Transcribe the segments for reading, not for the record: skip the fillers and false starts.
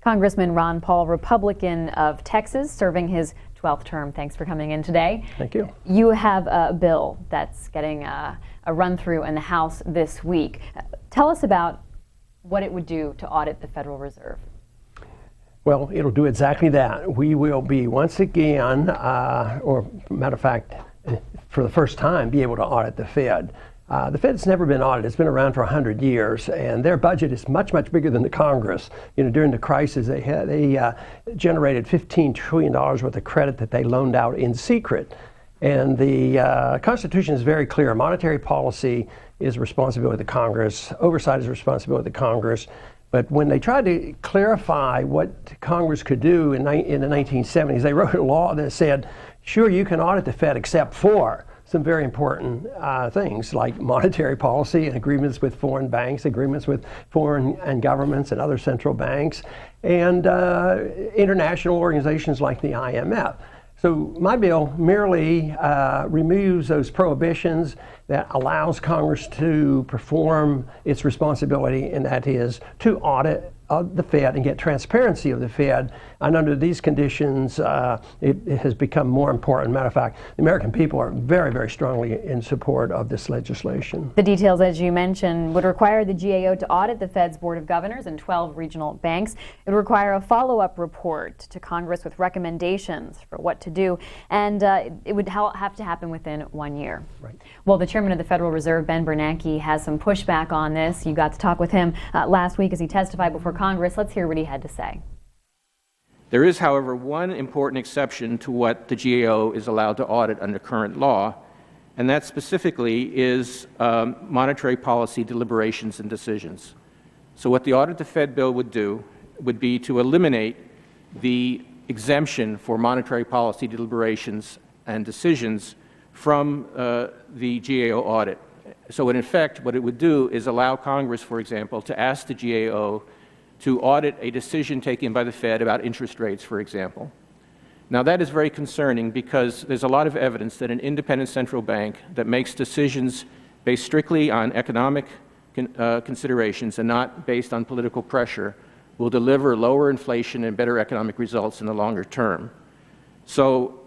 Congressman Ron Paul, Republican of Texas, serving his 12th term. Thanks for coming in today. Thank you. You have a bill that's getting a run through in the House this week. Tell us about what it would do to audit the Federal Reserve. Well, it'll do exactly that. We will be once again, or matter of fact, for the first time, be able to audit the Fed. The Fed's never been audited. It's been around for 100 years, and their budget is much, much bigger than the Congress. You know, during the crisis, they generated $15 trillion worth of credit that they loaned out in secret. And the Constitution is very clear. Monetary policy is responsibility of the Congress. Oversight is responsibility of the Congress. But when they tried to clarify what Congress could do in the 1970s, they wrote a law that said, sure, you can audit the Fed except for some very important things like monetary policy and agreements with foreign banks, agreements with foreign and governments and other central banks, and international organizations like the IMF. So my bill merely removes those prohibitions that allows Congress to perform its responsibility, and that is to audit the Fed and get transparency of the Fed. And under these conditions, it has become more important. Matter of fact, the American people are very, very strongly in support of this legislation. The details, as you mentioned, would require the GAO to audit the Fed's Board of Governors and 12 regional banks. It would require a follow-up report to Congress with recommendations for what to do, and it would have to happen within 1 year. Right. Well, the chairman of the Federal Reserve, Ben Bernanke, has some pushback on this. You got to talk with him last week as he testified before Congress. Let's hear what he had to say. There is, however, one important exception to what the GAO is allowed to audit under current law, and that specifically is monetary policy deliberations and decisions. So what the Audit the Fed bill would do would be to eliminate the exemption for monetary policy deliberations and decisions from the GAO audit. So in effect, what it would do is allow Congress, for example, to ask the GAO to audit a decision taken by the Fed about interest rates, for example. Now that is very concerning because there's a lot of evidence that an independent central bank that makes decisions based strictly on economic considerations and not based on political pressure will deliver lower inflation and better economic results in the longer term. So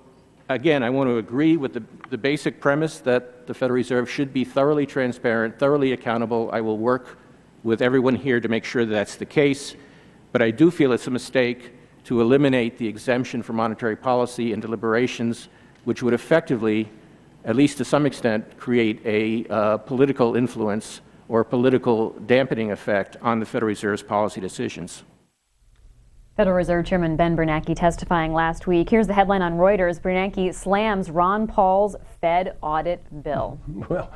again, I want to agree with the basic premise that the Federal Reserve should be thoroughly transparent, thoroughly accountable. I will work with everyone here to make sure that that's the case, but I do feel it's a mistake to eliminate the exemption for monetary policy and deliberations, which would effectively, at least to some extent, create a political influence or political dampening effect on the Federal Reserve's policy decisions. Federal Reserve Chairman Ben Bernanke testifying last week. Here's the headline on Reuters. Bernanke slams Ron Paul's Fed audit bill. Well,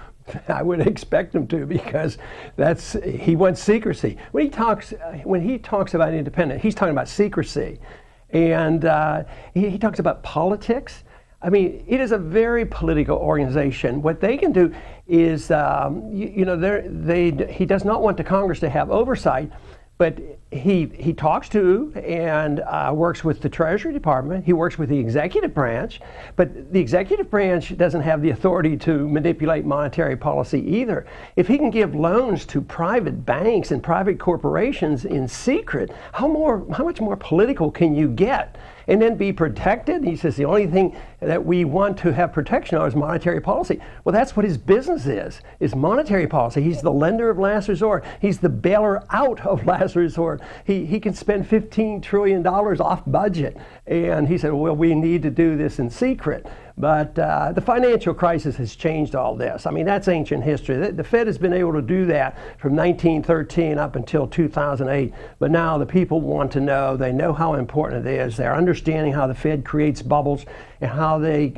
I would expect him to, because he wants secrecy. When he talks about independent, he's talking about secrecy, and he talks about politics. I mean, it is a very political organization. What they can do is, he does not want the Congress to have oversight. But he talks to and works with the Treasury Department. He works with the executive branch, but the executive branch doesn't have the authority to manipulate monetary policy either. If he can give loans to private banks and private corporations in secret, how much more political can you get? And then be protected? He says the only thing that we want to have protection on is monetary policy. Well, that's what his business is monetary policy. He's the lender of last resort. He's the bailer out of last resort. He can spend $15 trillion off budget. And he said, well, we need to do this in secret. But the financial crisis has changed all this. I mean, that's ancient history. The Fed has been able to do that from 1913 up until 2008. But now the people want to know. They know how important it is. They're understanding how the Fed creates bubbles and how they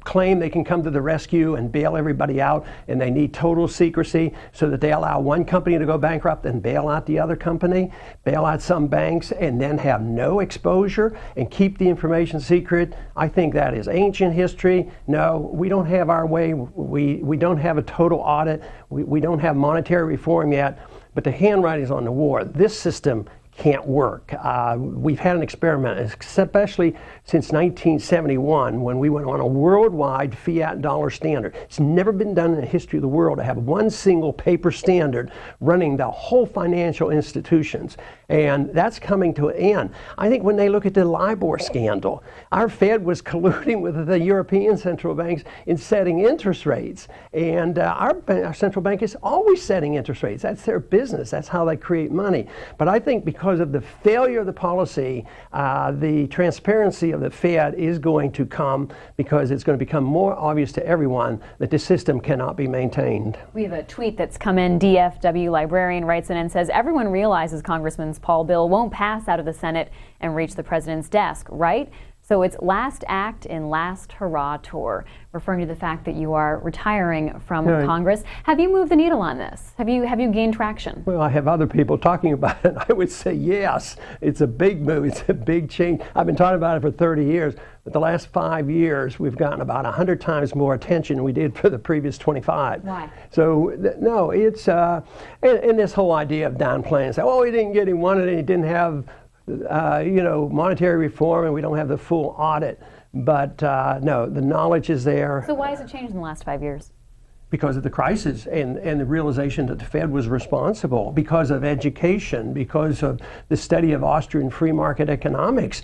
claim they can come to the rescue and bail everybody out. And they need total secrecy so that they allow one company to go bankrupt and bail out the other company, bail out some banks, and then have no exposure and keep the information secret. I think that is ancient history. No, we don't have our way. We don't have a total audit. We don't have monetary reform yet, but the handwriting's on the wall. This system can't work. We've had an experiment, especially since 1971, when we went on a worldwide fiat dollar standard. It's never been done in the history of the world to have one single paper standard running the whole financial institutions. And that's coming to an end. I think when they look at the LIBOR scandal, our Fed was colluding with the European central banks in setting interest rates. And our central bank is always setting interest rates. That's their business. That's how they create money. But I think because of the failure of the policy, the transparency of the Fed is going to come, because it's going to become more obvious to everyone that the system cannot be maintained. We have a tweet that's come in. DFW librarian writes in and says, everyone realizes Congressman Paul bill won't pass out of the Senate and reach the president's desk, right? So it's last act in last hurrah tour, referring to the fact that you are retiring from Congress. Have you moved the needle on this? Have you gained traction? Well, I have other people talking about it. I would say yes. It's a big move. It's a big change. I've been talking about it for 30 years, but the last 5 years we've gotten about 100 times more attention than we did for the previous 25. Why? So no, it's and this whole idea of downplaying, say, oh, he didn't get him wanted, and he didn't have monetary reform, and we don't have the full audit. But no, the knowledge is there. So why has it changed in the last 5 years? Because of the crisis and the realization that the Fed was responsible, because of education, because of the study of Austrian free market economics.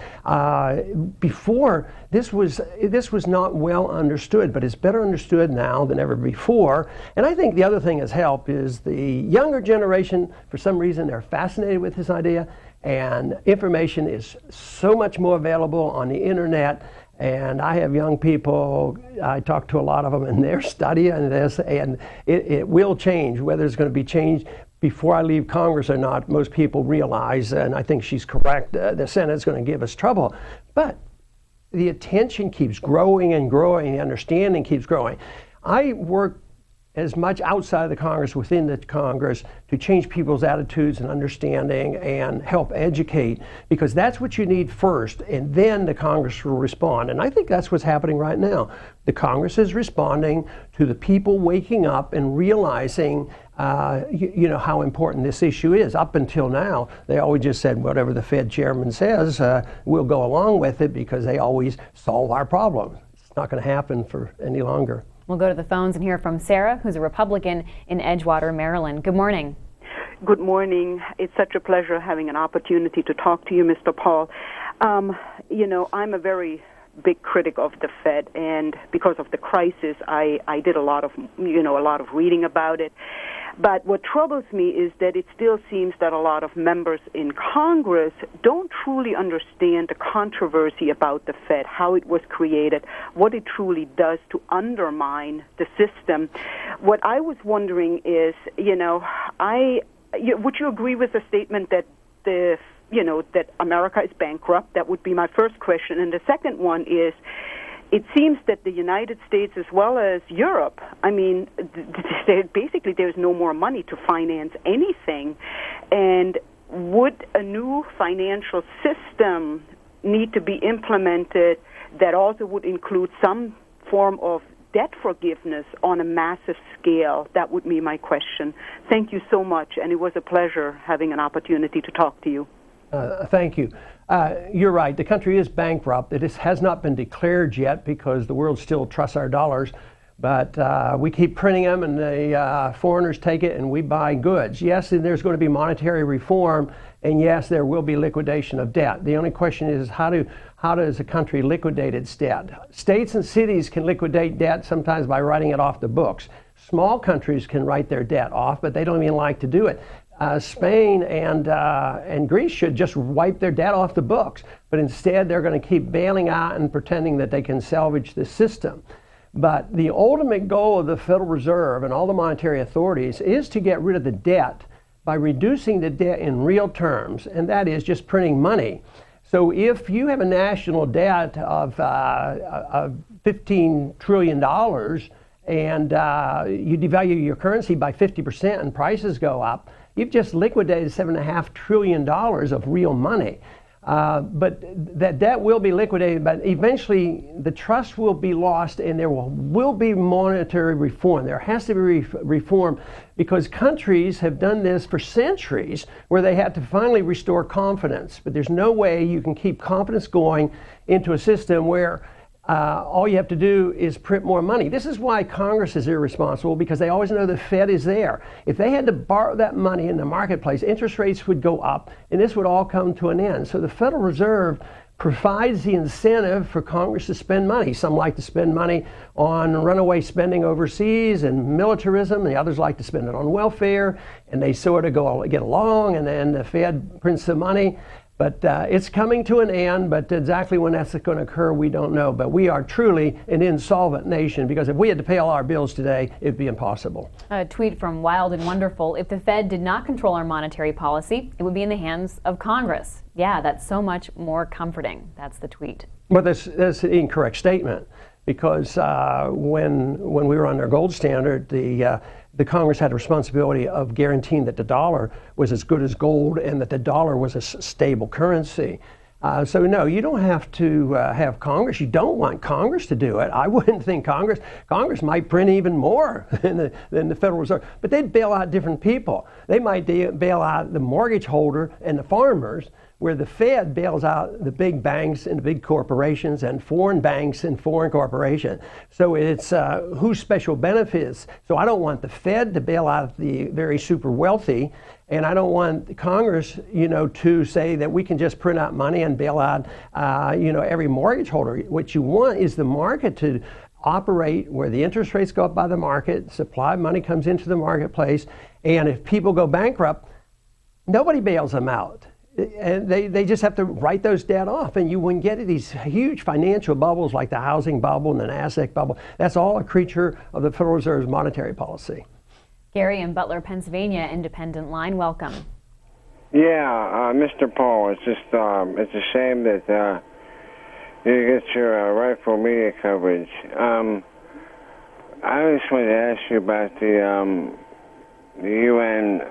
Before, this was not well understood, but it's better understood now than ever before. And I think the other thing that's helped is the younger generation, for some reason, they're fascinated with this idea, and information is so much more available on the internet. And I have young people, I talk to a lot of them, and they're studying this, and it will change. Whether it's going to be changed before I leave Congress or not, most people realize, and I think she's correct, the Senate's going to give us trouble. But the attention keeps growing and growing, the understanding keeps growing. I work as much outside of the Congress, within the Congress, to change people's attitudes and understanding and help educate, because that's what you need first, and then the Congress will respond. And I think that's what's happening right now. The Congress is responding to the people waking up and realizing how important this issue is. Up until now, they always just said whatever the Fed chairman says, we'll go along with it because they always solve our problems. It's not going to happen for any longer. We'll go to the phones and hear from Sarah, who's a Republican in Edgewater, Maryland. Good morning. Good morning. It's such a pleasure having an opportunity to talk to you, Mr. Paul. I'm a very big critic of the Fed, and because of the crisis, I did a lot of reading about it. But what troubles me is that it still seems that a lot of members in Congress don't truly understand the controversy about the Fed, how it was created, what it truly does to undermine the system. What I was wondering is, would you agree with the statement that that America is bankrupt? That would be my first question. And the second one is, it seems that the United States, as well as Europe, basically there's no more money to finance anything. And would a new financial system need to be implemented that also would include some form of debt forgiveness on a massive scale? That would be my question. Thank you so much, and it was a pleasure having an opportunity to talk to you. Thank you. You're right. The country is bankrupt. It has not been declared yet because the world still trusts our dollars. But we keep printing them, and the foreigners take it, and we buy goods. Yes, there's going to be monetary reform, and yes, there will be liquidation of debt. The only question is how does a country liquidate its debt? States and cities can liquidate debt sometimes by writing it off the books. Small countries can write their debt off, but they don't even like to do it. Spain and Greece should just wipe their debt off the books, but instead they're going to keep bailing out and pretending that they can salvage the system. But the ultimate goal of the Federal Reserve and all the monetary authorities is to get rid of the debt by reducing the debt in real terms, and that is just printing money. So if you have a national debt of $15 trillion and you devalue your currency by 50% and prices go up, you've just liquidated $7.5 trillion of real money. But that debt will be liquidated, but eventually the trust will be lost and there will be monetary reform. There has to be reform because countries have done this for centuries where they had to finally restore confidence. But there's no way you can keep confidence going into a system where all you have to do is print more money. This is why Congress is irresponsible, because they always know the Fed is there. If they had to borrow that money in the marketplace, interest rates would go up, and this would all come to an end. So the Federal Reserve provides the incentive for Congress to spend money. Some like to spend money on runaway spending overseas and militarism. The others like to spend it on welfare, and they sort of get along, and then the Fed prints the money. But it's coming to an end, but exactly when that's going to occur, we don't know. But we are truly an insolvent nation, because if we had to pay all our bills today, it'd be impossible. A tweet from Wild and Wonderful: if the Fed did not control our monetary policy, it would be in the hands of Congress. Yeah, that's so much more comforting. That's the tweet. But that's an incorrect statement, because when we were under gold standard, the Congress had a responsibility of guaranteeing that the dollar was as good as gold and that the dollar was a stable currency. So no, you don't have to have Congress. You don't want Congress to do it. I wouldn't think Congress might print even more than the Federal Reserve, but they'd bail out different people. They might bail out the mortgage holder and the farmers, where the Fed bails out the big banks and the big corporations and foreign banks and foreign corporations. So it's whose special benefits. So I don't want the Fed to bail out the very super wealthy, and I don't want Congress, to say that we can just print out money and bail out, every mortgage holder. What you want is the market to operate where the interest rates go up by the market, supply money comes into the marketplace, and if people go bankrupt, nobody bails them out. And they just have to write those debt off, and you wouldn't get these huge financial bubbles like the housing bubble and the NASDAQ bubble. That's all a creature of the Federal Reserve's monetary policy. Gary in Butler, Pennsylvania, independent line, welcome. Yeah, Mr. Paul, it's just it's a shame that you get your rightful media coverage. I just wanted to ask you about the UN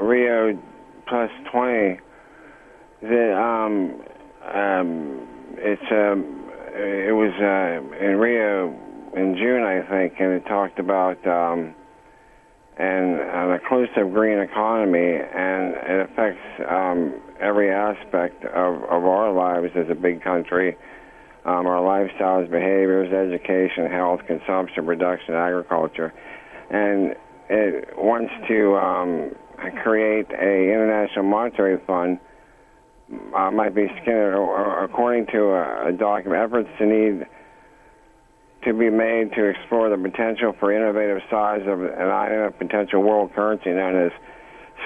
Rio Plus 20. It was in Rio in June, I think, and it talked about an inclusive green economy, and it affects every aspect of our lives as a big country, our lifestyles, behaviors, education, health, consumption, production, agriculture, and it wants to create a international monetary fund. Might be according to a document, efforts need to be made to explore the potential for innovative size of an IMF potential world currency known as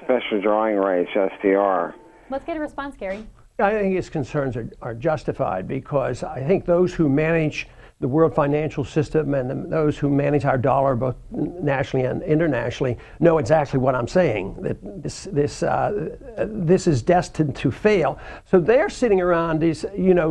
special drawing rights, SDR. Let's get a response, Gary. I think his concerns are justified, because I think those who manage the world financial system and those who manage our dollar, both nationally and internationally, know exactly what I'm saying, that this is destined to fail. So they're sitting around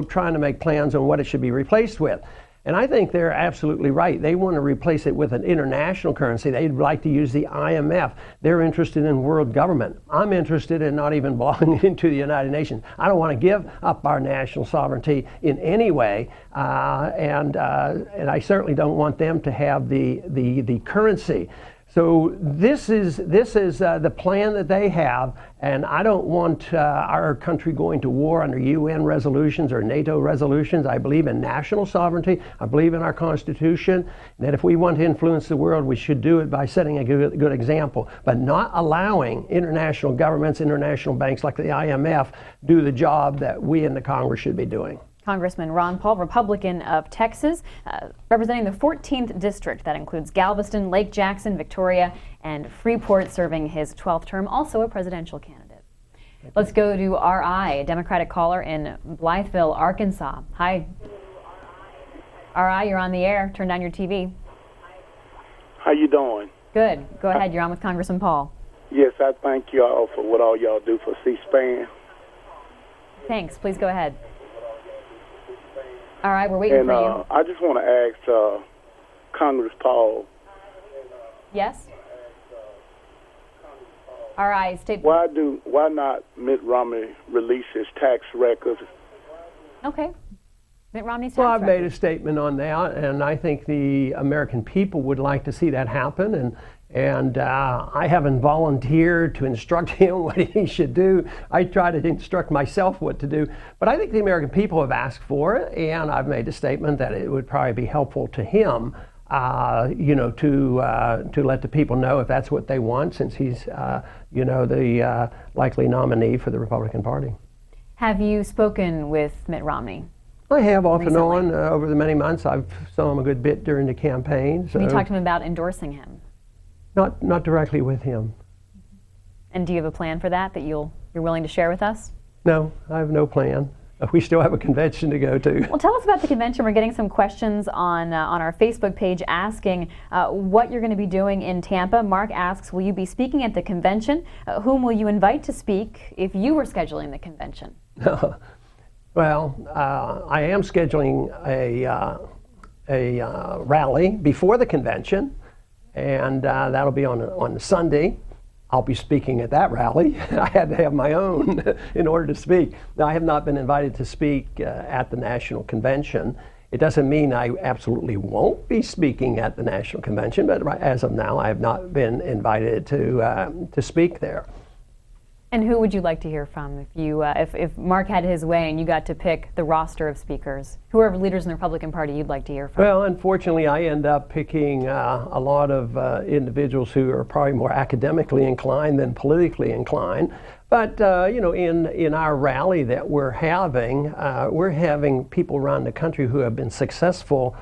trying to make plans on what it should be replaced with. And I think they're absolutely right. They want to replace it with an international currency. They'd like to use the IMF. They're interested in world government. I'm interested in not even belonging into the United Nations. I don't want to give up our national sovereignty in any way, and I certainly don't want them to have the currency. So this is the plan that they have, and I don't want our country going to war under UN resolutions or NATO resolutions. I believe in national sovereignty. I believe in our Constitution, that if we want to influence the world, we should do it by setting a good example, but not allowing international governments, international banks like the IMF do the job that we in the Congress should be doing. Congressman Ron Paul, Republican of Texas, representing the 14th District. That includes Galveston, Lake Jackson, Victoria, and Freeport, serving his 12th term, also a presidential candidate. Let's go to R.I., a Democratic caller in Blytheville, Arkansas. Hi. R.I., you're on the air. Turn down your TV. How you doing? Good. Go ahead. You're on with Congressman Paul. Yes, I thank you all for what all y'all do for C-SPAN. Thanks. Please go ahead. All right, we're waiting for you. I just want to ask Congressman Paul. Yes? All right, State. Why not Mitt Romney release his tax records? Okay. Mitt Romney's tax Well, I've made a record. statement on that, and I think the American people would like to see that happen. And I haven't volunteered to instruct him what he should do. I try to instruct myself what to do. But I think the American people have asked for it, and I've made a statement that it would probably be helpful to him, to let the people know if that's what they want, since he's, the likely nominee for the Republican Party. Have you spoken with Mitt Romney? I have off Recently. and on over the many months. I've saw him a good bit during the campaign. So Have you talked to him about endorsing him? Not directly with him. And do you have a plan for that you're willing to share with us? No, I have no plan. We still have a convention to go to. Well, tell us about the convention. We're getting some questions on our Facebook page asking what you're going to be doing in Tampa. Mark asks, will you be speaking at the convention? Whom will you invite to speak if you were scheduling the convention? Well, I am scheduling a rally before the convention, and that'll be on Sunday. I'll be speaking at that rally. I had to have my own in order to speak. Now, I have not been invited to speak at the national convention. It doesn't mean I absolutely won't be speaking at the national convention, but as of now, I have not been invited to speak there. And who would you like to hear from if Mark had his way and you got to pick the roster of speakers? Who are leaders in the Republican Party you'd like to hear from? Well, unfortunately, I end up picking a lot of individuals who are probably more academically inclined than politically inclined. But in our rally that we're having people around the country who have been successful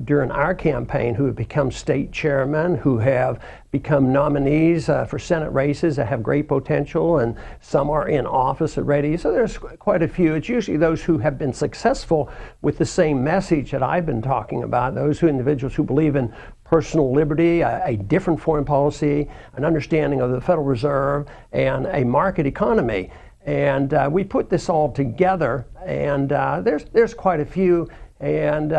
during our campaign, who have become state chairmen, who have become nominees for Senate races that have great potential, and some are in office already. So there's quite a few. It's usually those who have been successful with the same message that I've been talking about, individuals who believe in personal liberty, a different foreign policy, an understanding of the Federal Reserve, and a market economy. And we put this all together, and there's quite a few. And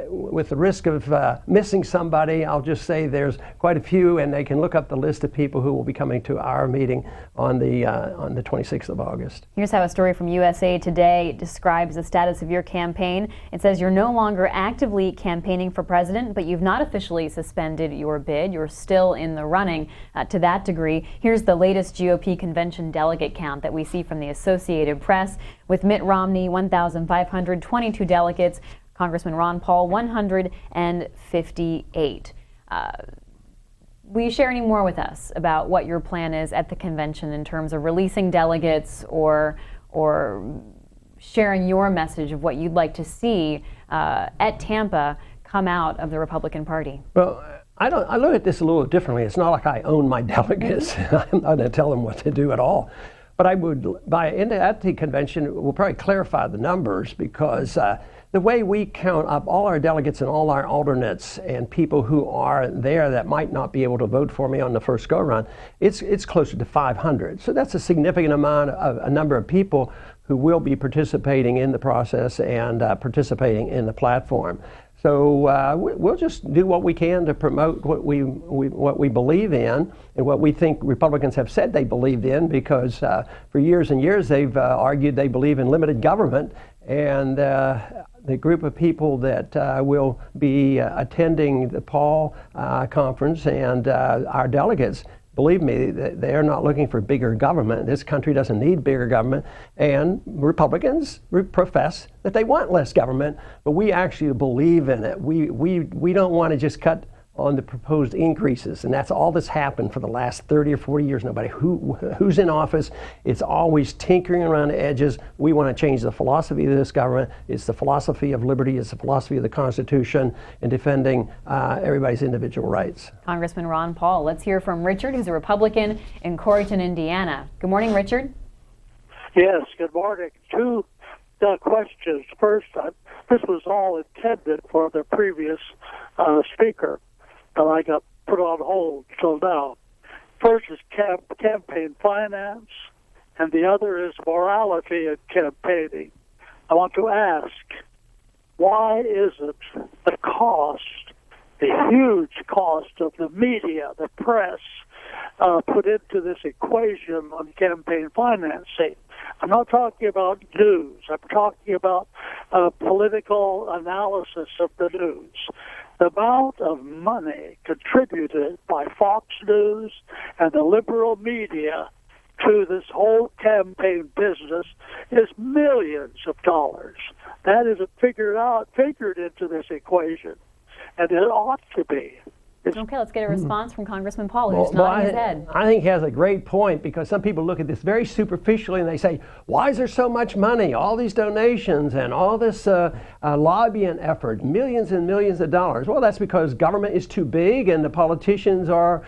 with the risk of missing somebody, I'll just say there's quite a few, and they can look up the list of people who will be coming to our meeting on the 26th of August. Here's how a story from USA Today describes the status of your campaign. It says you're no longer actively campaigning for president, but you've not officially suspended your bid. You're still in the running to that degree. Here's the latest GOP convention delegate count that we see from the Associated Press. With Mitt Romney, 1,522 delegates. Congressman Ron Paul, 158. Will you share any more with us about what your plan is at the convention in terms of releasing delegates or sharing your message of what you'd like to see at Tampa come out of the Republican Party? Well, I look at this a little differently. It's not like I own my delegates. I'm not going to tell them what to do at all. But I would, at the convention, we'll probably clarify the numbers, because the way we count up all our delegates and all our alternates and people who are there that might not be able to vote for me on the first go-around, it's closer to 500. So that's a significant a number of people who will be participating in the process and participating in the platform. So we'll just do what we can to promote what we believe in and what we think Republicans have said they believed in, because for years and years they've argued they believe in limited government. And the group of people that will be attending the Paul conference and our delegates, believe me, they're not looking for bigger government. This country doesn't need bigger government. And Republicans profess that they want less government, but we actually believe in it. We don't want to just cut on the proposed increases, and that's all that's happened for the last 30 or 40 years. Nobody who's in office, it's always tinkering around the edges. We want to change the philosophy of this government. It's the philosophy of liberty. It's the philosophy of the Constitution and defending everybody's individual rights. Congressman Ron Paul. Let's hear from Richard, who's a Republican in Corryton, Indiana. Good morning, Richard. Yes, good morning. Two questions. First, this was all intended for the previous speaker, and I got put on hold till now. First is campaign finance, and the other is morality in campaigning. I want to ask, why isn't the cost, the huge cost of the media, the press, put into this equation on campaign financing. I'm not talking about news. I'm talking about political analysis of the news. The amount of money contributed by Fox News and the liberal media to this whole campaign business is millions of dollars. That isn't figured into this equation, and it ought to be. Okay, let's get a response from Congressman Paul, who's nodding his head. I think he has a great point, because some people look at this very superficially and they say, why is there so much money, all these donations and all this lobbying effort, millions and millions of dollars? Well, that's because government is too big and the politicians are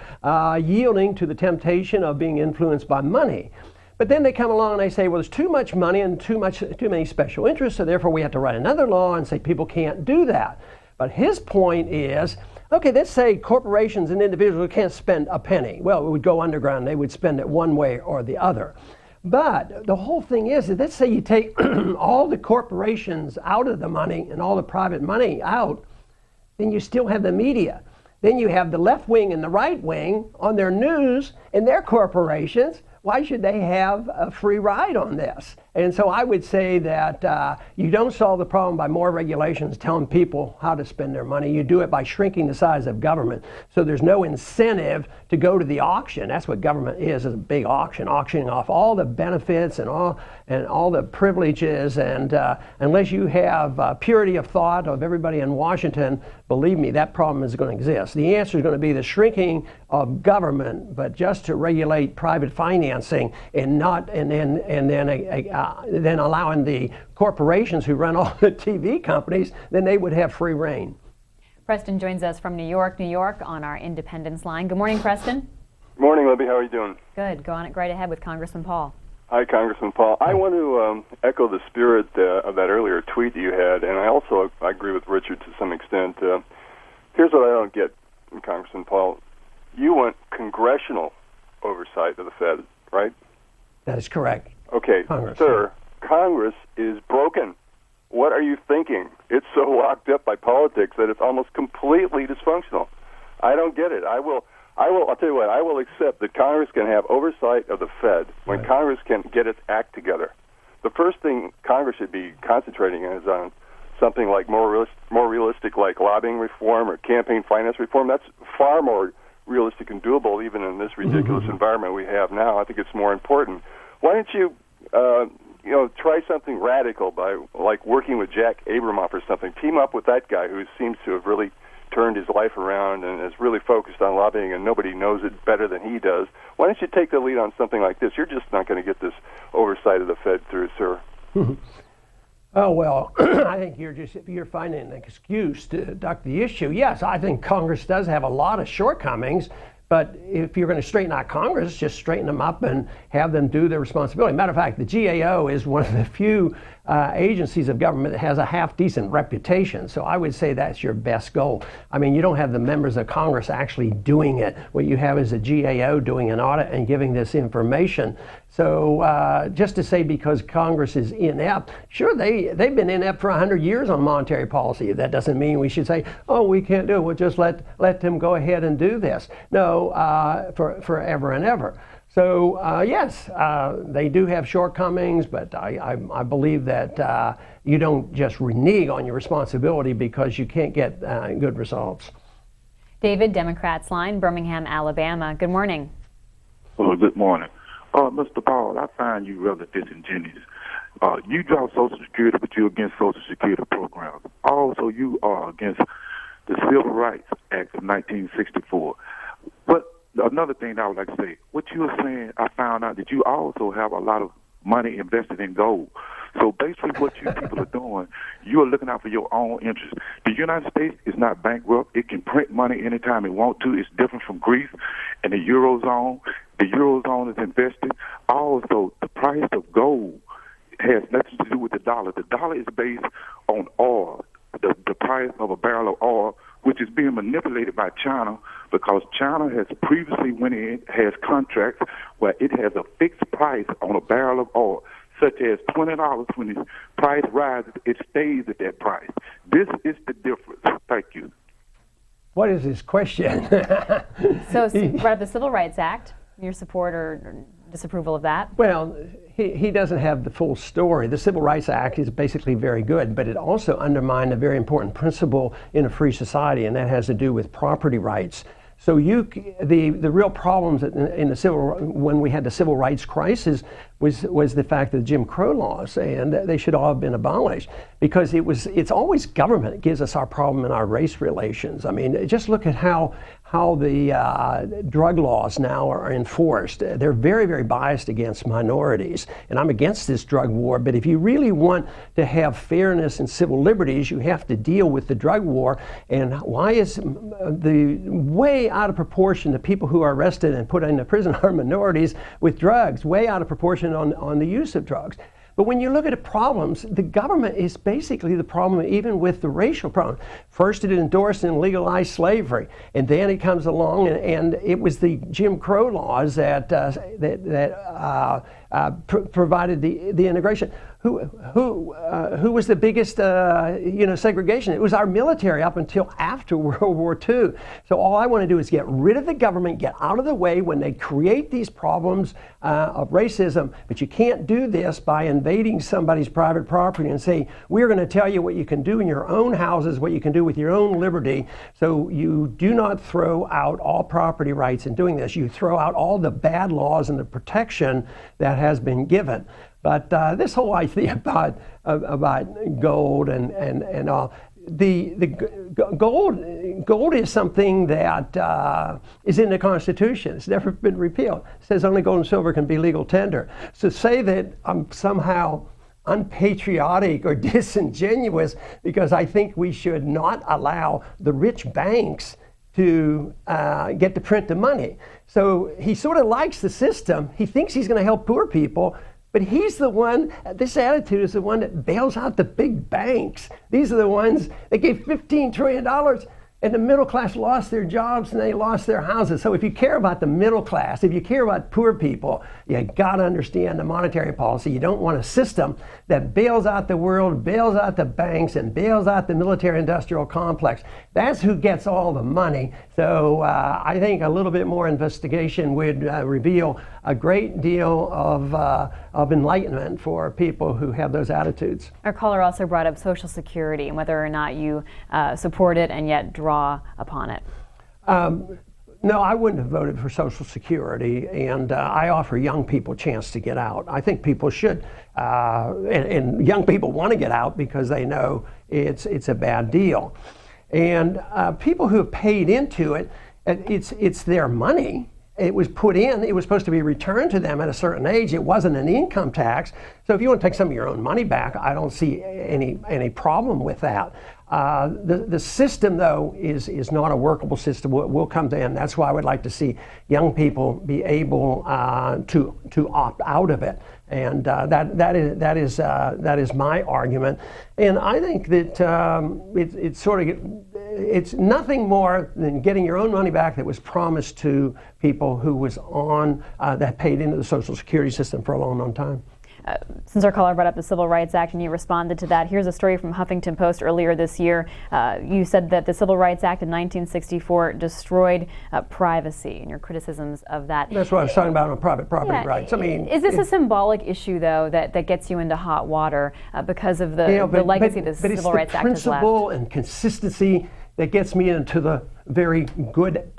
yielding to the temptation of being influenced by money. But then they come along and they say, well, there's too much money and too many special interests, so therefore we have to write another law and say people can't do that. But his point is, okay, let's say corporations and individuals can't spend a penny. Well, it would go underground. They would spend it one way or the other. But the whole thing is, let's say you take all the corporations out of the money and all the private money out, then you still have the media. Then you have the left wing and the right wing on their news and their corporations. Why should they have a free ride on this? And so I would say that you don't solve the problem by more regulations telling people how to spend their money. You do it by shrinking the size of government. So there's no incentive to go to the auction. That's what government is a big auction, auctioning off all the benefits and all the privileges. And unless you have purity of thought of everybody in Washington, believe me, that problem is going to exist. The answer is going to be the shrinking of government, but just to regulate private financing and then allowing the corporations who run all the TV companies, then they would have free reign. Preston joins us from New York, on our Independence line. Good morning, Preston. Good morning, Libby. How are you doing? Good. Go on it right ahead with Congressman Paul. Hi, Congressman Paul. I want to echo the spirit of that earlier tweet that you had, and I agree with Richard to some extent. Here's what I don't get, Congressman Paul. You want congressional oversight of the Fed, right? That is correct. Okay, sir, Congress is broken. What are you thinking? It's so locked up by politics that it's almost completely dysfunctional. I don't get it. I'll tell you what, I will accept that Congress can have oversight of the Fed when Congress can get its act together. The first thing Congress should be concentrating on is on something like more realistic, like lobbying reform or campaign finance reform. That's far more realistic and doable even in this ridiculous environment we have now. I think it's more important. Why don't you try something radical by like working with Jack Abramoff or something. Team up with that guy who seems to have really turned his life around and is really focused on lobbying, and nobody knows it better than he does. Why don't you take the lead on something like this? You're just not going to get this oversight of the Fed through, sir. Oh, well, I think you're finding an excuse to duck the issue. Yes, I think Congress does have a lot of shortcomings, but if you're going to straighten out Congress, just straighten them up and have them do their responsibility. Matter of fact, the GAO is one of the few agencies of government that has a half-decent reputation. So I would say that's your best goal. I mean, you don't have the members of Congress actually doing it. What you have is a GAO doing an audit and giving this information. So just to say because Congress is inept, sure, they've been inept for 100 years on monetary policy. That doesn't mean we should say, oh, we can't do it. We'll just let them go ahead and do this. No, for forever and ever. So yes, they do have shortcomings, but I believe that you don't just renege on your responsibility because you can't get good results. David, Democrats line, Birmingham, Alabama. Good morning. Well, good morning. Mr. Paul, I find you rather disingenuous. You draw Social Security, but you're against Social Security programs. Also, you are against the Civil Rights Act of 1964. But another thing I would like to say, what you were saying, I found out that you also have a lot of money invested in gold. So basically what you people are doing, you are looking out for your own interests. The United States is not bankrupt. It can print money anytime it wants to. It's different from Greece and the Eurozone. The Eurozone is invested. Also, the price of gold has nothing to do with the dollar. The dollar is based on oil, the price of a barrel of oil, which is being manipulated by China because China has previously has contracts where it has a fixed price on a barrel of oil, such as $20. When the price rises, it stays at that price. This is the difference. Thank you. What is his question? So, brought up the Civil Rights Act, your support or disapproval of that? Well, he doesn't have the full story. The Civil Rights Act is basically very good, but it also undermined a very important principle in a free society, and that has to do with property rights. So the real problems in when we had the civil rights crisis was the fact that Jim Crow laws, and they should all have been abolished, because it's always government that gives us our problem in our race relations. I mean, just look at how the drug laws now are enforced. They're very, very biased against minorities, and I'm against this drug war, but if you really want to have fairness and civil liberties, you have to deal with the drug war. And why is the way out of proportion the people who are arrested and put into prison are minorities with drugs, way out of proportion on the use of drugs. But when you look at the problems, the government is basically the problem, even with the racial problem. First, it endorsed and legalized slavery, and then it comes along, and it was the Jim Crow laws that provided the integration. Who was the biggest segregation? It was our military up until after World War II. So all I want to do is get rid of the government, get out of the way when they create these problems of racism. But you can't do this by invading somebody's private property and say, we're going to tell you what you can do in your own houses, what you can do with your own liberty. So you do not throw out all property rights in doing this. You throw out all the bad laws and the protection that has been given. But this whole idea about gold and all, gold is something that is in the Constitution. It's never been repealed. It says only gold and silver can be legal tender. So say that I'm somehow unpatriotic or disingenuous because I think we should not allow the rich banks to get to print the money. So he sort of likes the system. He thinks he's going to help poor people. But he's the one, this attitude is the one that bails out the big banks. These are the ones that gave $15 trillion, and the middle class lost their jobs and they lost their houses. So if you care about the middle class, if you care about poor people, you got to understand the monetary policy. You don't want a system that bails out the world, bails out the banks, and bails out the military-industrial complex. That's who gets all the money. So I think a little bit more investigation would reveal a great deal of enlightenment for people who have those attitudes. Our caller also brought up Social Security and whether or not you support it and yet draw upon it. No, I wouldn't have voted for Social Security, and I offer young people a chance to get out. I think people should, and young people want to get out because they know it's a bad deal. And people who have paid into it, it's their money. It was put in, it was supposed to be returned to them at a certain age. It wasn't an income tax. So if you want to take some of your own money back, I don't see any problem with that. The system, though, is not a workable system. We'll come to end. That's why I would like to see young people be able to opt out of it. And that is my argument. And I think that it's nothing more than getting your own money back that was promised to people who was on that paid into the Social Security system for a long, long time. Since our caller brought up the Civil Rights Act and you responded to that, here's a story from Huffington Post earlier this year. You said that the Civil Rights Act in 1964 destroyed privacy, and your criticisms of that. That's what I was talking about on private property rights. I mean, is this a symbolic issue, though, that gets you into hot water because of the legacy the Civil Rights Act has left? But it's the principle and consistency that gets me into the very good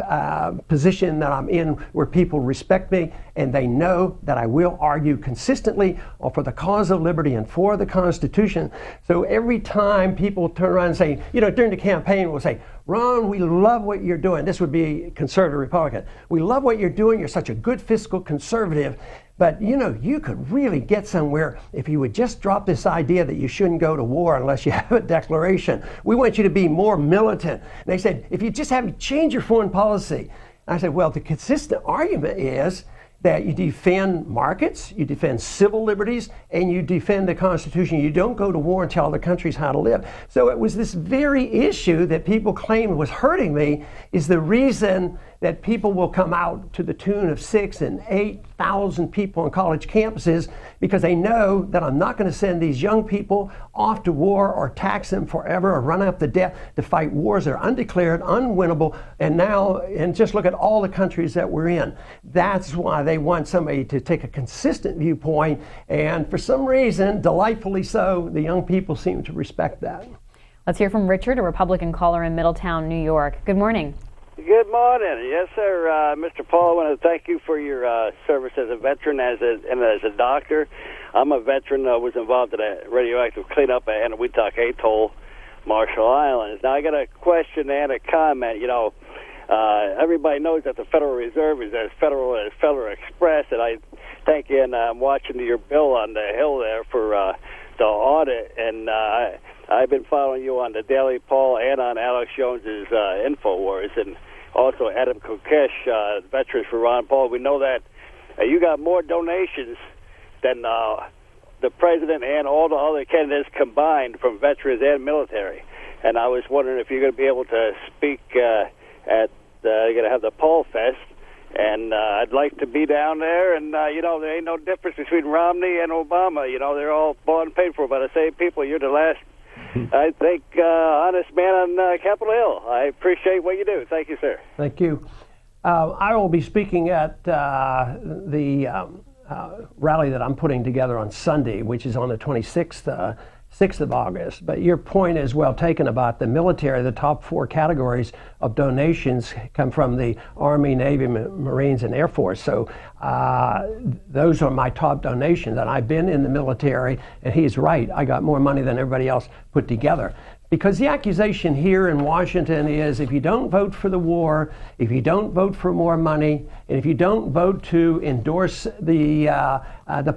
position that I'm in, where people respect me and they know that I will argue consistently for the cause of liberty and for the Constitution. So every time people turn around and say, during the campaign, we'll say, Ron, we love what you're doing. This would be conservative Republican. We love what you're doing. You're such a good fiscal conservative. But, you could really get somewhere if you would just drop this idea that you shouldn't go to war unless you have a declaration. We want you to be more militant. And they said, if you just have to change your foreign policy. And I said, well, the consistent argument is that you defend markets, you defend civil liberties, and you defend the Constitution. You don't go to war and tell other countries how to live. So it was this very issue that people claim was hurting me is the reason that people will come out to the tune of 6,000 and 8,000 people on college campuses because they know that I'm not going to send these young people off to war or tax them forever or run up the debt to fight wars that are undeclared, unwinnable, and just look at all the countries that we're in. That's why they want somebody to take a consistent viewpoint, and for some reason, delightfully so, the young people seem to respect that. Let's hear from Richard, a Republican caller in Middletown, New York. Good morning. Good morning. Yes, sir. Mr. Paul, I want to thank you for your service as a veteran and as a doctor. I'm a veteran. I was involved in a radioactive cleanup at Anahuac Atoll, Marshall Islands. Now, I got a question and a comment. You know, everybody knows that the Federal Reserve is as federal as Federal Express, and I thank you, and I'm watching your bill on the Hill there for the audit, and I've been following you on the Daily Paul and on Alex Jones's InfoWars, and also Adam Kokesh, Veterans for Ron Paul. We know that you got more donations than the president and all the other candidates combined from veterans and military. And I was wondering if you're going to be able to speak you're going to have the Paul Fest, and I'd like to be down there. And, you know, there ain't no difference between Romney and Obama. You know, they're all bought and paid for by the same people. You're the last, I think, honest man on Capitol Hill. I appreciate what you do. Thank you, sir. Thank you. I will be speaking at the rally that I'm putting together on Sunday, which is on the 26th, 6th of August. But your point is well taken about the military. The top 4 categories of donations come from the Army, Navy, Marines, and Air Force. So those are my top donations. And I've been in the military, and he's right. I got more money than everybody else put together. Because the accusation here in Washington is if you don't vote for the war, if you don't vote for more money, and if you don't vote to endorse the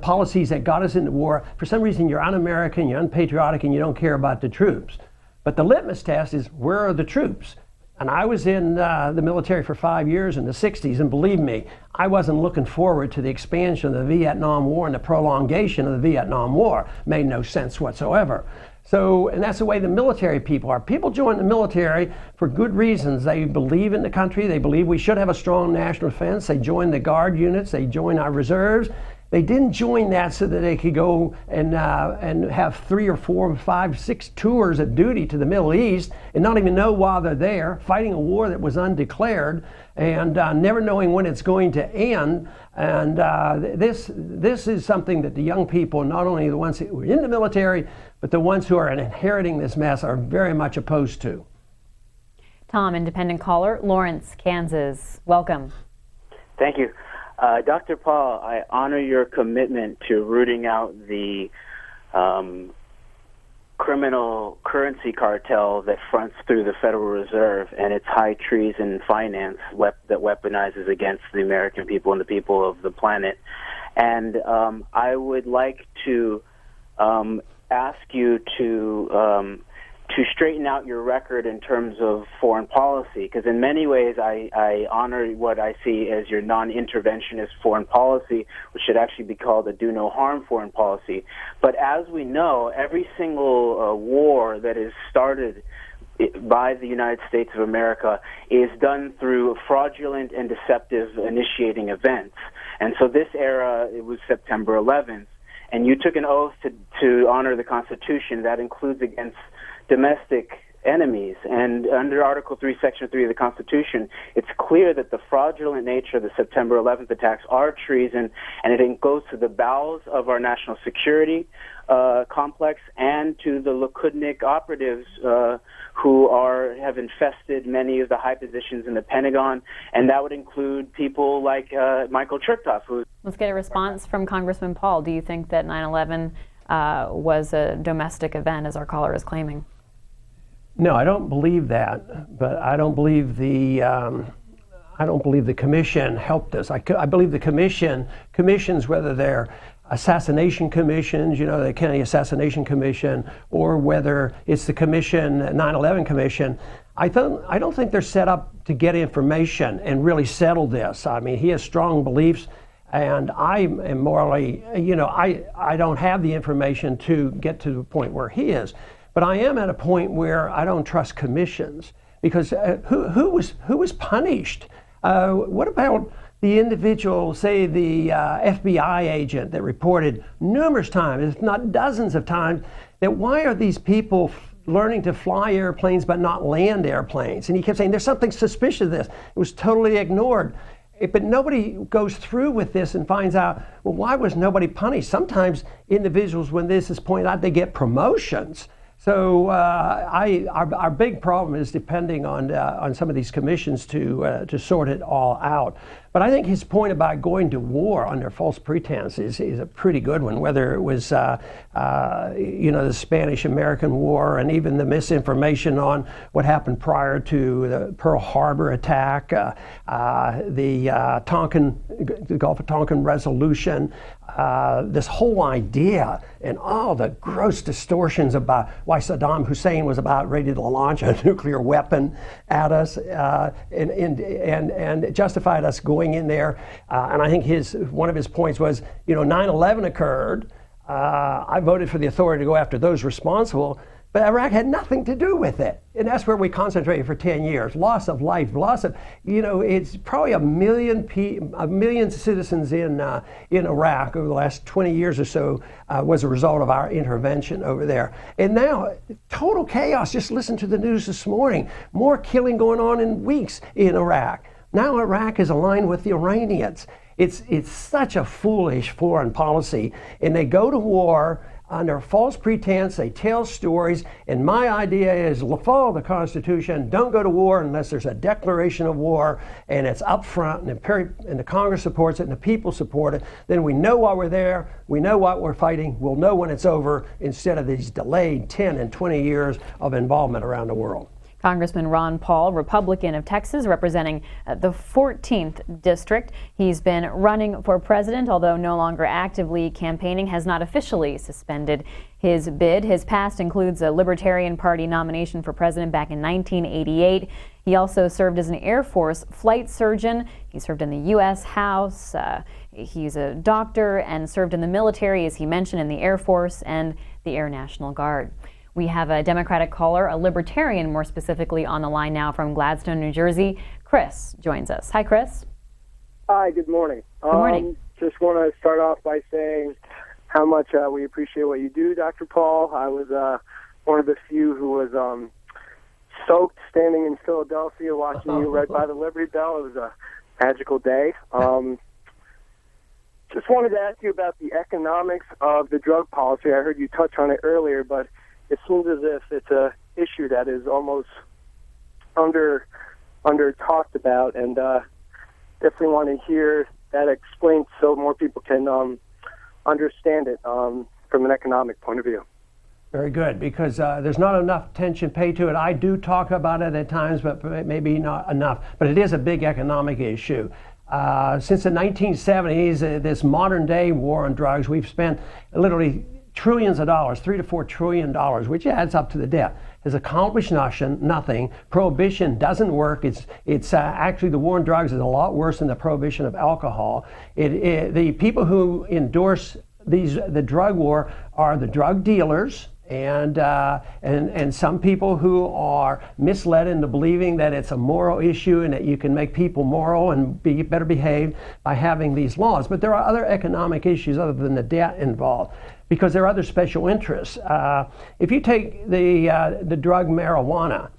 policies that got us into war, for some reason you're un-American, you're unpatriotic, and you don't care about the troops. But the litmus test is, where are the troops? And I was in the military for 5 years in the 60s, and believe me, I wasn't looking forward to the expansion of the Vietnam War and the prolongation of the Vietnam War. Made no sense whatsoever. So, and that's the way the military people are. People join the military for good reasons. They believe in the country. They believe we should have a strong national defense. They join the Guard units. They join our reserves. They didn't join that so that they could go and have 3 or 4 or 5, 6 tours of duty to the Middle East and not even know while they're there, fighting a war that was undeclared and never knowing when it's going to end. And this is something that the young people, not only the ones who are in the military, but the ones who are inheriting this mess, are very much opposed to. Tom, independent caller, Lawrence, Kansas. Welcome. Thank you. Dr. Paul, I honor your commitment to rooting out the criminal currency cartel that fronts through the Federal Reserve and its high treason finance that weaponizes against the American people and the people of the planet. And I would like to ask you to straighten out your record in terms of foreign policy, because in many ways I honor what I see as your non-interventionist foreign policy, which should actually be called a do-no-harm foreign policy. But as we know, every single war that is started by the United States of America is done through fraudulent and deceptive initiating events. And so this era, it was September 11th, and you took an oath to honor the Constitution. That includes against domestic enemies. And under Article 3, Section 3 of the Constitution, it's clear that the fraudulent nature of the September 11th attacks are treason, and it goes to the bowels of our national security complex and to the Likud operatives who have infested many of the high positions in the Pentagon, and that would include people like Michael Chertoff. Let's get a response from Congressman Paul. Do you think that 9/11 was a domestic event, as our caller is claiming? No, I don't believe that, but I don't believe the commission helped us. I believe the commissions, whether they're assassination commissions, the Kennedy Assassination Commission, or whether it's the commission, 9/11 Commission, I don't think they're set up to get information and really settle this. I mean, he has strong beliefs, and I am morally, I don't have the information to get to the point where he is. But I am at a point where I don't trust commissions, because who was punished? What about the individual, say the FBI agent that reported numerous times, if not dozens of times, that why are these people learning to fly airplanes but not land airplanes? And he kept saying there's something suspicious of this. It was totally ignored. But nobody goes through with this and finds out, well, why was nobody punished? Sometimes individuals, when this is pointed out, they get promotions. So our big problem is depending on some of these commissions to sort it all out. But I think his point about going to war under false pretense is a pretty good one, whether it was the Spanish-American War and even the misinformation on what happened prior to the Pearl Harbor attack, the Gulf of Tonkin resolution, this whole idea and all the gross distortions about why Saddam Hussein was about ready to launch a nuclear weapon at us and justified us going in there. And I think one of his points was, 9/11 occurred. I voted for the authority to go after those responsible, but Iraq had nothing to do with it. And that's where we concentrated for 10 years. Loss of life, loss of, it's probably a million citizens in Iraq over the last 20 years or so was a result of our intervention over there. And now, total chaos. Just listen to the news this morning. More killing going on in weeks in Iraq. Now Iraq is aligned with the Iranians. It's such a foolish foreign policy. And they go to war under false pretense, they tell stories, and my idea is follow the Constitution, don't go to war unless there's a declaration of war and it's up front and the Congress supports it and the people support it. Then we know why we're there, we know what we're fighting, we'll know when it's over, instead of these delayed 10 and 20 years of involvement around the world. Congressman Ron Paul, Republican of Texas, representing the 14th District. He's been running for president, although no longer actively campaigning, has not officially suspended his bid. His past includes a Libertarian Party nomination for president back in 1988. He also served as an Air Force flight surgeon. He served in the U.S. House. He's a doctor and served in the military, as he mentioned, in the Air Force and the Air National Guard. We have a Democratic caller, a Libertarian more specifically, on the line now from Gladstone, New Jersey. Chris joins us. Hi, Chris. Hi, good morning. Good morning. Just want to start off by saying how much we appreciate what you do, Dr. Paul. I was one of the few who was soaked standing in Philadelphia watching you right by the Liberty Bell. It was a magical day. Just wanted to ask you about the economics of the drug policy. I heard you touch on it earlier, but it seems as if it's a issue that is almost under talked about, and definitely want to hear that explained so more people can understand it from an economic point of view. Very good, because there's not enough attention paid to it. I do talk about it at times, but maybe not enough. But it is a big economic issue. Since the 1970s, this modern day war on drugs, we've spent literally trillions of dollars, $3 to $4 trillion, which adds up to the debt. Has accomplished nothing. Prohibition doesn't work. It's actually, the war on drugs is a lot worse than the prohibition of alcohol. The people who endorse the drug war are the drug dealers and some people who are misled into believing that it's a moral issue and that you can make people moral and be better behaved by having these laws. But there are other economic issues other than the debt involved, because there are other special interests. If you take the drug marijuana,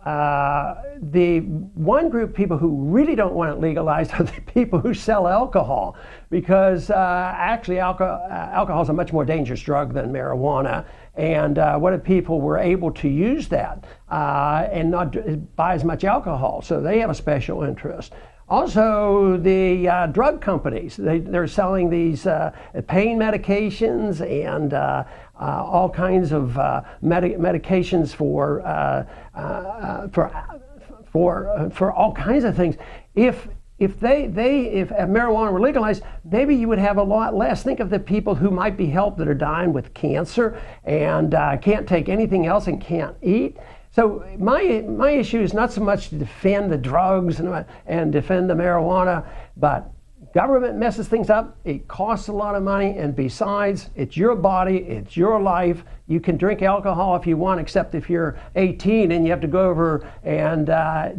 the one group of people who really don't want it legalized are the people who sell alcohol, because actually alcohol is a much more dangerous drug than marijuana. And what if people were able to use that and not buy as much alcohol? So they have a special interest. Also, the drug companies, they're selling these pain medications and all kinds of medications for all kinds of things. If marijuana were legalized, maybe you would have a lot less. Think of the people who might be helped that are dying with cancer and can't take anything else and can't eat. So my issue is not so much to defend the drugs and defend the marijuana, but Government messes things up. It costs a lot of money, and besides, it's your body, it's your life. You can drink alcohol if you want, except if you're 18 and you have to go over and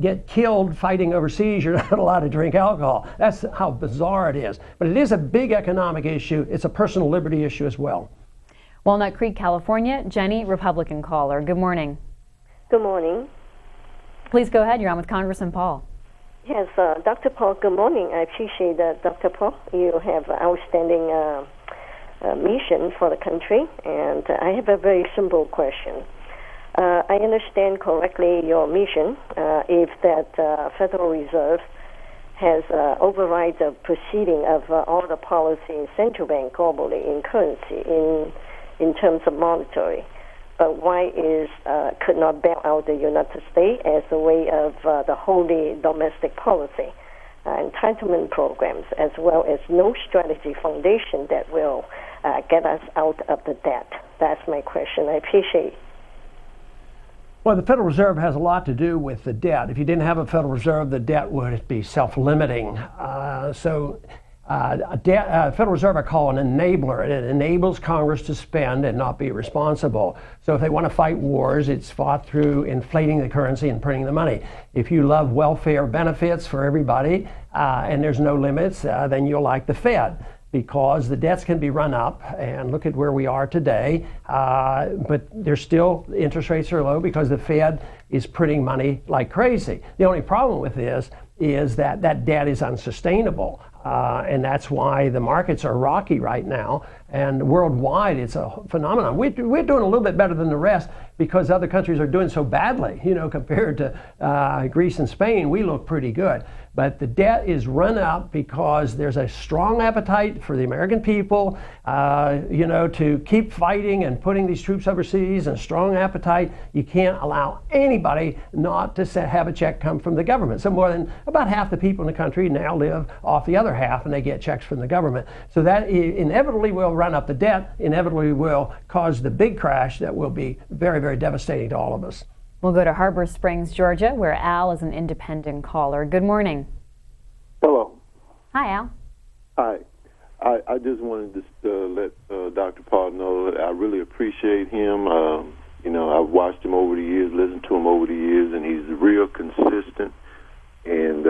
get killed fighting overseas, you're not allowed to drink alcohol. That's how bizarre it is. But it is a big economic issue. It's a personal liberty issue as well. Walnut Creek, California. Jenny, Republican caller. Good morning. Good morning. Please go ahead. You're on with Congressman Paul. Yes, Dr. Paul, good morning. I appreciate that, Dr. Paul. You have an outstanding mission for the country, and I have a very simple question. I understand correctly your mission if that Federal Reserve has override the proceeding of all the policy in central bank globally in currency, in terms of monetary. But why could not bail out the United States as a way of the wholly domestic policy, entitlement programs, as well as no strategy foundation that will get us out of the debt? That's my question. I appreciate it. Well, the Federal Reserve has a lot to do with the debt. If you didn't have a Federal Reserve, the debt would be self-limiting. Federal Reserve I call an enabler. It enables Congress to spend and not be responsible. So if they want to fight wars, it's fought through inflating the currency and printing the money. If you love welfare benefits for everybody and there's no limits, then you'll like the Fed, because the debts can be run up, and look at where we are today. But there's still, interest rates are low because the Fed is printing money like crazy. The only problem with this is that that debt is unsustainable. And that's why the markets are rocky right now. And worldwide, it's a phenomenon. We're doing a little bit better than the rest because other countries are doing so badly. You know, compared to Greece and Spain, we look pretty good. But the debt is run up because there's a strong appetite for the American people, to keep fighting and putting these troops overseas, and a strong appetite. You can't allow anybody not to have a check come from the government. So more than about half the people in the country now live off the other half, and they get checks from the government. So that inevitably will run up the debt, inevitably will cause the big crash that will be very, very devastating to all of us. We'll go to Harbor Springs, Georgia, where Al is an independent caller. Good morning. Hello. Hi, Al. Hi. I just wanted to let Dr. Paul know that I really appreciate him. I've watched him over the years, listened to him over the years, and he's real consistent. And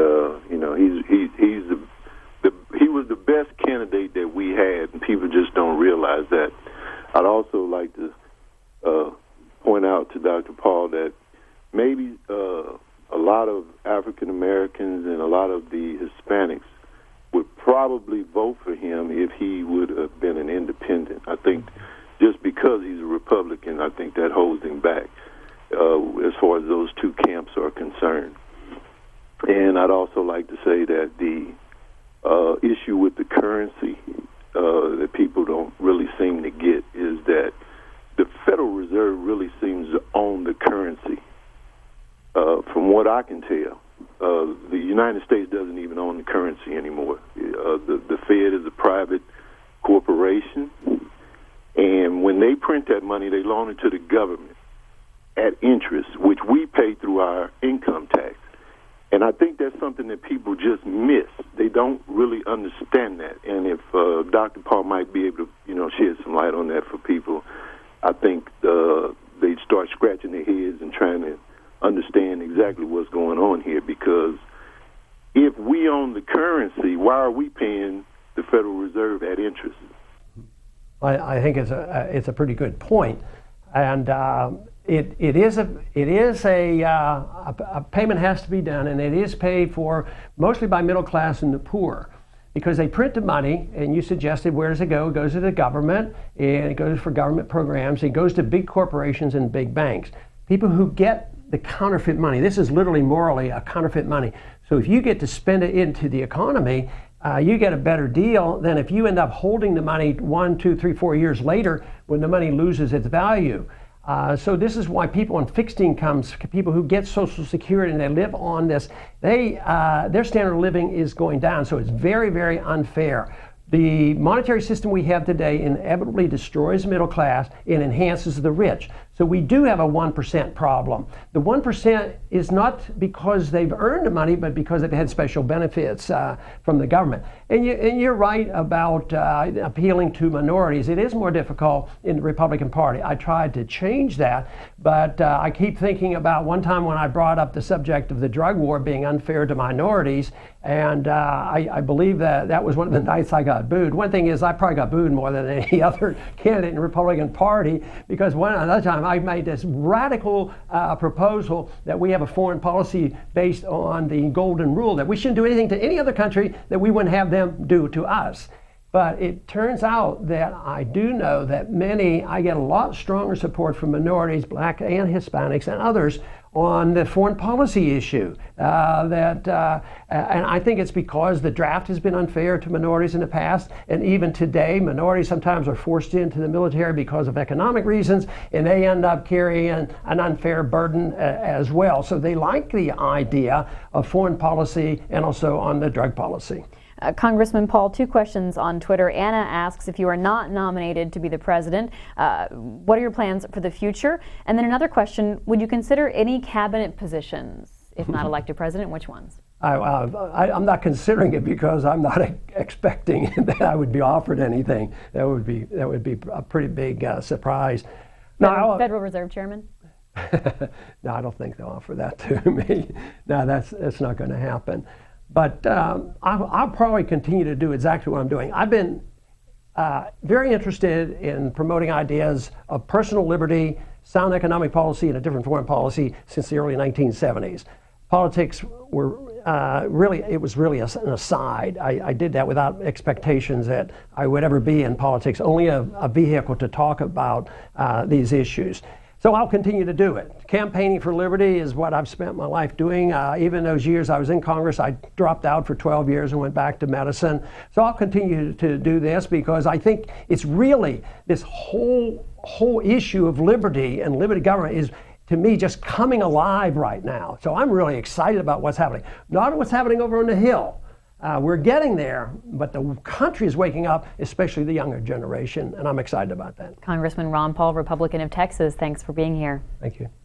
he was the best candidate that we had, and people just don't realize that. I'd also like to point out to Dr. Paul that maybe a lot of African Americans and a lot of the Hispanics would probably vote for him if he would have been an independent. I think just because he's a Republican, I think that holds him back as far as those two camps are concerned. And I'd also like to say that the issue with the currency that people don't really seem to get is that the Federal Reserve really seems to own the currency. From what I can tell, the United States doesn't even own the currency anymore. The Fed is a private corporation, and when they print that money, they loan it to the government at interest, which we pay through our income tax. And I think that's something that people just miss. They don't really understand that. And if Dr. Paul might be able to, shed some light on that for people, I think they'd start scratching their heads and trying to understand exactly what's going on here. Because if we own the currency, why are we paying the Federal Reserve at interest? I think it's a pretty good point, and it is a payment has to be done, and it is paid for mostly by middle class and the poor, because they print the money. And you suggested, where does it go? It goes to the government, and it goes for government programs. It goes to big corporations and big banks. People who get the counterfeit money. This is literally morally a counterfeit money. So if you get to spend it into the economy, you get a better deal than if you end up holding the money 1, 2, 3, 4 years later when the money loses its value. So this is why people on fixed incomes, people who get Social Security and they live on this, their standard of living is going down. So it's very, very unfair. The monetary system we have today inevitably destroys the middle class and enhances the rich. So we do have a 1% problem. The 1% is not because they've earned the money, but because they've had special benefits from the government. And you're right about appealing to minorities. It is more difficult in the Republican Party. I tried to change that, but I keep thinking about one time when I brought up the subject of the drug war being unfair to minorities, and I believe that was one of the nights I got booed. One thing is I probably got booed more than any other candidate in the Republican Party, because another time I made this radical proposal that we have a foreign policy based on the golden rule, that we shouldn't do anything to any other country that we wouldn't have them do to us. But it turns out that I do know that I get a lot stronger support from minorities, black and Hispanics and others, on the foreign policy issue. And I think it's because the draft has been unfair to minorities in the past, and even today, minorities sometimes are forced into the military because of economic reasons, and they end up carrying an unfair burden as well. So they like the idea of foreign policy and also on the drug policy. Congressman Paul, 2 questions on Twitter. Anna asks, if you are not nominated to be the president, what are your plans for the future? And then another question, would you consider any cabinet positions if not elected president? Which ones? I'm not considering it because I'm not expecting that I would be offered anything. That would be a pretty big surprise. Federal Reserve Chairman? No, I don't think they'll offer that to me. No, that's not going to happen. But I'll probably continue to do exactly what I'm doing. I've been very interested in promoting ideas of personal liberty, sound economic policy, and a different foreign policy since the early 1970s. Politics were it was really an aside. I did that without expectations that I would ever be in politics, only a vehicle to talk about these issues. So I'll continue to do it. Campaigning for liberty is what I've spent my life doing. Even those years I was in Congress, I dropped out for 12 years and went back to medicine. So I'll continue to do this because I think it's really this whole issue of liberty and liberty government is, to me, just coming alive right now. So I'm really excited about what's happening. Not what's happening over on the Hill. We're getting there, but the country is waking up, especially the younger generation, and I'm excited about that. Congressman Ron Paul, Republican of Texas, thanks for being here. Thank you.